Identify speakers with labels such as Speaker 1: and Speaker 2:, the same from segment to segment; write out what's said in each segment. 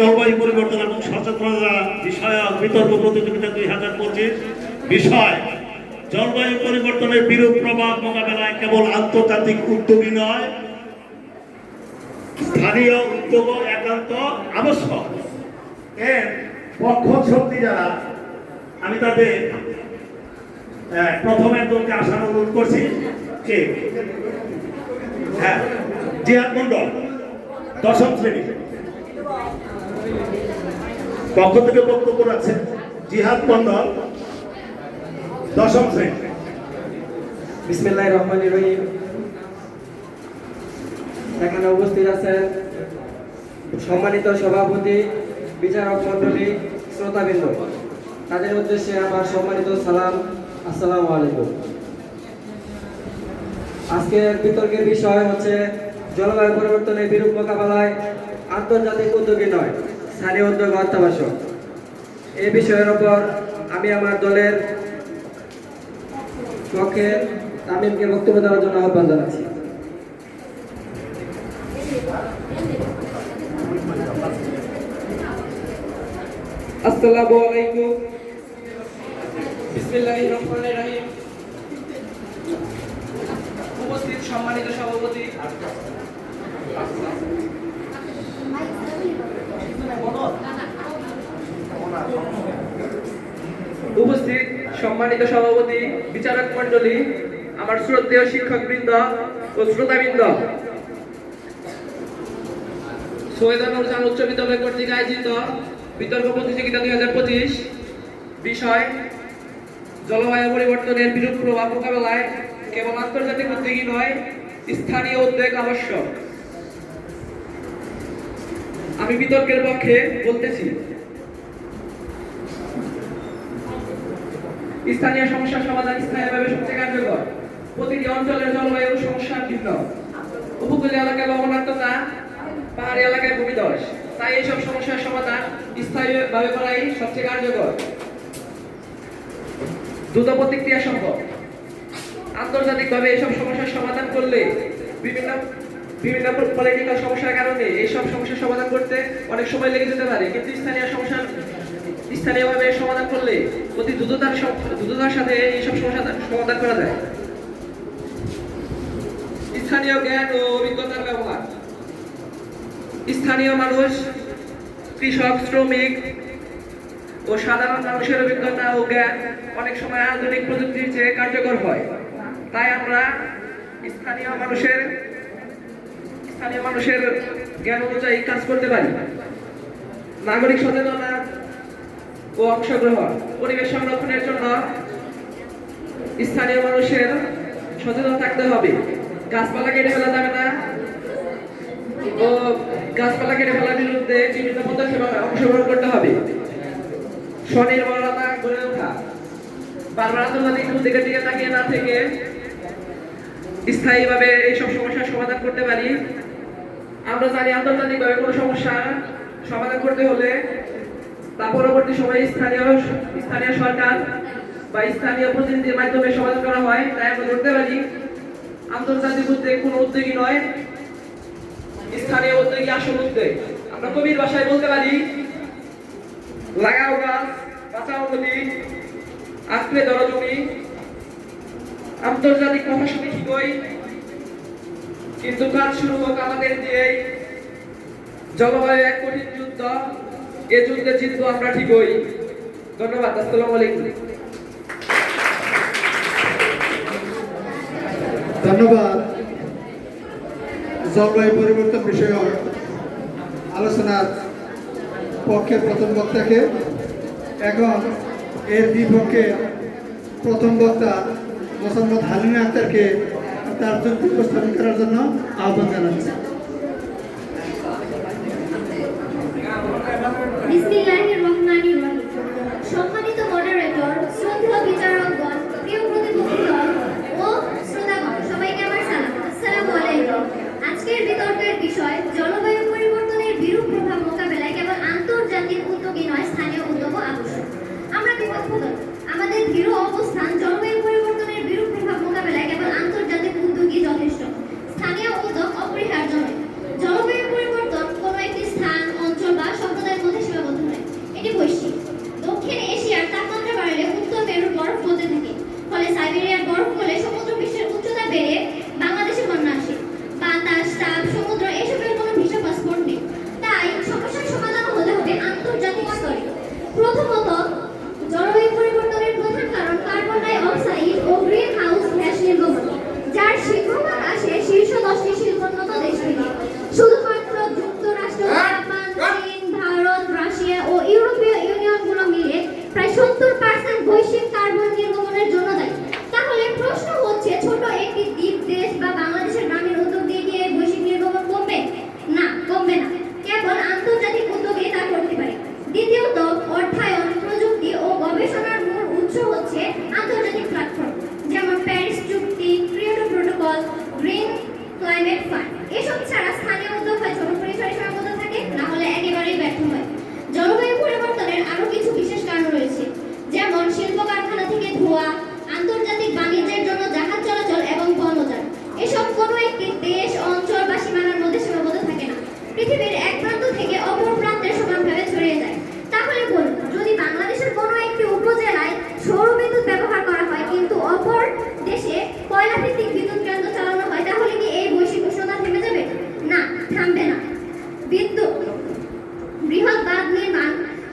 Speaker 1: জলবায়ু পরিবর্তন এবং সচেতনতা বিষয়ক বিতর্ক প্রতিযোগিতা 2025 বিষয় জলবায়ু পরিবর্তনের বিরূপ প্রভাব মোকাবেলায় কেবল আন্তর্জাতিক উদ্যোগই নয়, স্থানীয় উদ্যোগ একান্ত আবশ্যক। এর পক্ষ শক্তি যারা, আমি তাদের প্রথমে একজনকে আসার অনুরোধ করছি। কে? হ্যাঁ, জিহাদ মন্ডল, 10ম শ্রেণী পক্ষ থেকে বক্তব্য রাখছেন। জিহাদ মন্ডল, 10ম শ্রেণী।
Speaker 2: বিসমিল্লাহির রহমানির রহিম। এখানে উপস্থিত আছেন সম্মানিত সভাপতি, বিচারক মণ্ডলী, শ্রোতাবৃন্দ, তাদের উদ্দেশ্যে আমার সম্মানিত সালাম, আসসালামু আলাইকুম। আজকের বিতর্কের বিষয় হচ্ছে জলবায়ু পরিবর্তনের বিরূপ মোকাবেলায় আন্তর্জাতিক উদ্যোগী নয়, স্থানীয় উদ্যোগ অত্যাবশ্যক। এই বিষয়ের ওপর আমি আমার দলের পক্ষে তামিমকে বক্তব্য দেওয়ার জন্য আহ্বান জানাচ্ছি। আসসালামু আলাইকুম। বিসমিল্লাহির রহমানির রহিম। উপস্থিত সম্মানিত সভাপতি, বিচারক মণ্ডলী, আমার শ্রদ্ধেয় শিক্ষকবৃন্দ ও শ্রোতাবৃন্দ, সৈয়দ নূরজাহান উচ্চ বিদ্যালয় কর্তৃক আয়োজিত বিতর্ক প্রতিযোগিতা 2025 বিষয় জলবায়ু পরিবর্তনের বিরূপ প্রভাব মোকাবেলায় কেবল আন্তর্জাতিক উদ্যোগই নয়, স্থানীয় উদ্যোগ আবশ্যক। আমি বিতর্কের পক্ষে বলতেছি। স্থানীয় সমস্যার সমাধান স্থায়ীভাবে সবচেয়ে কার্যকর। প্রতিটি অঞ্চলের জলবায়ু সমস্যা ভিন্ন। উপকূলীয় এলাকায় লবণাক্ততা, পাহাড়ি এলাকায় ভূমিধস, তাই এইসব সমস্যার সমাধান স্থায়ীভাবে করাই সবচেয়ে কার্যকর। দ্রুত প্রতিক্রিয়া সম্ভব। আন্তর্জাতিকভাবে এইসব সমস্যার সমাধান করলে বিভিন্ন পলিটিক্যাল সমস্যার কারণে এইসব সমস্যার সমাধান করতে অনেক সময় লেগে যেতে পারে, কিন্তু স্থানীয়ভাবে সমাধান করলে অতি দ্রুততার সাথে এইসব সমস্যা সমাধান করা যায়। স্থানীয় জ্ঞান ও অভিজ্ঞতার ব্যবহার। স্থানীয় মানুষ, কৃষক, শ্রমিক ও সাধারণ মানুষের অভিজ্ঞতা ও জ্ঞান অনেক সময় আধুনিক প্রযুক্তির চেয়ে কার্যকর হয়। তাই আমরা স্থানীয় মানুষের জ্ঞান অনুযায়ী কাজ করতে পারি। নাগরিক সচেতনতা ও অংশগ্রহণ। পরিবেশ সংরক্ষণের জন্য স্থানীয় মানুষের সচেতন থাকতে হবে। গাছপালা কেটে ফেলা যাবে না ও গাছপালা কেটে ফেলার বিরুদ্ধে বিভিন্ন পদক্ষেপে অংশগ্রহণ করতে হবে। স্বনির্ভরতা গড়ে ওঠা। বারবার আন্তর্জাতিক উদ্যোগের দিকে তাকিয়ে না থেকে স্থায়ীভাবে এইসব সমস্যার সমাধান করতে পারি। আমরা জানি আন্তর্জাতিকভাবে কোনো সমস্যা সমাধান করতে হলে তা পরবর্তী সময়ে স্থানীয় সরকার বা স্থানীয় প্রতিনিধির মাধ্যমে সমাধান করা হয়। তাই আমরা ধরতে পারি আন্তর্জাতিক উদ্যোগ কোনো উদ্যোগই নয়, স্থানীয় উদ্যোগই আসল উদ্যোগ। আমরা কবির ভাষায় বলতে পারি, লাগাও গাছ, বাঁচাও নদী, আঁকড়ে ধরো জমি। আন্তর্জাতিক কথা শুনে ঠিকই, কিন্তু কাজ শুরু হোক আমাদের দিয়েই। জলবায়ু এক কঠিন যুদ্ধ, এ যুদ্ধে জিতবো আমরা ঠিকই। ধন্যবাদ। আসসালামু আলাইকুম।
Speaker 3: ধন্যবাদ। জলবায়ু পরিবর্তন বিষয়ক আলোচনার পক্ষে প্রথম বক্তাকে, এখন এর বিপক্ষে প্রথম বক্তা মোসাম্মদ হালিমা আক্তারকে তার যুক্তি উপস্থাপন করার জন্য আহ্বান জানাচ্ছি।
Speaker 4: বিসমিল্লাহির রহমানির রহিম। সম্মানিত মডারেটর, শ্রদ্ধেয় বিচারকগণ, প্রিয় প্রতিনিধিগণ ও শ্রোতাগণ, সবাইকে আমার সালাম, আসসালামু আলাইকুম। আজকের বিতর্কের বিষয় জলবায়ু পরিবর্তনের বিরূপ প্রভাব মোকাবেলায় কেবল আন্তর্জাতিক উদ্যোগই নয়, স্থানীয় উদ্যোগও আবশ্যক। আমরা বিপক্ষগণ, আমাদের দৃঢ় অবস্থান জলবায়ু পরিবর্তনের বিরূপ প্রভাব মোকাবেলায় কেবল আন্তর্জাতিক উদ্যোগই যথেষ্ট, স্থানীয় উদ্যোগ অপরিহার্য নয়। জলবায়ু পরিবর্তন কোনো একটি স্থান, অঞ্চল বা সম্প্রদায়ের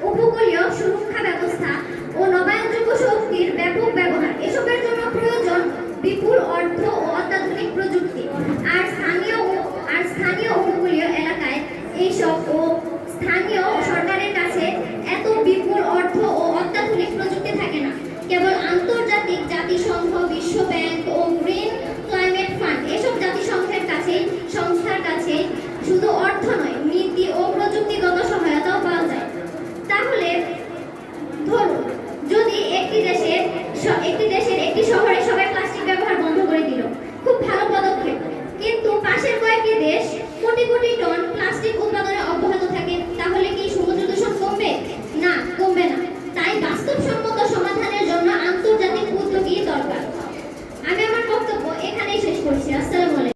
Speaker 4: উপকূলীয় সুরক্ষা ব্যবস্থা ও নবায়নযোগ্য শক্তির ব্যাপক ব্যবহার। এসবের জন্য প্রয়োজন বিপুল অর্থ ও অত্যাধুনিক প্রযুক্তি। আর স্থানীয় উপকূলীয় এলাকায় এইসব ও স্থানীয় সরকারের কাছে এত বিপুল অর্থ ও অত্যাধুনিক প্রযুক্তি থাকে না। কেবল আন্তর্জাতিক জাতিসংঘ, বিশ্ব ব্যাংক ও গ্রিন ক্লাইমেট ফান্ড এসব সংস্থার কাছে শুধু অর্থ নয়, নীতি ও প্রযুক্তিগত সহায়তাও পাওয়া যায়। তাহলে ধরুন, যদি একটি দেশের একটি শহরে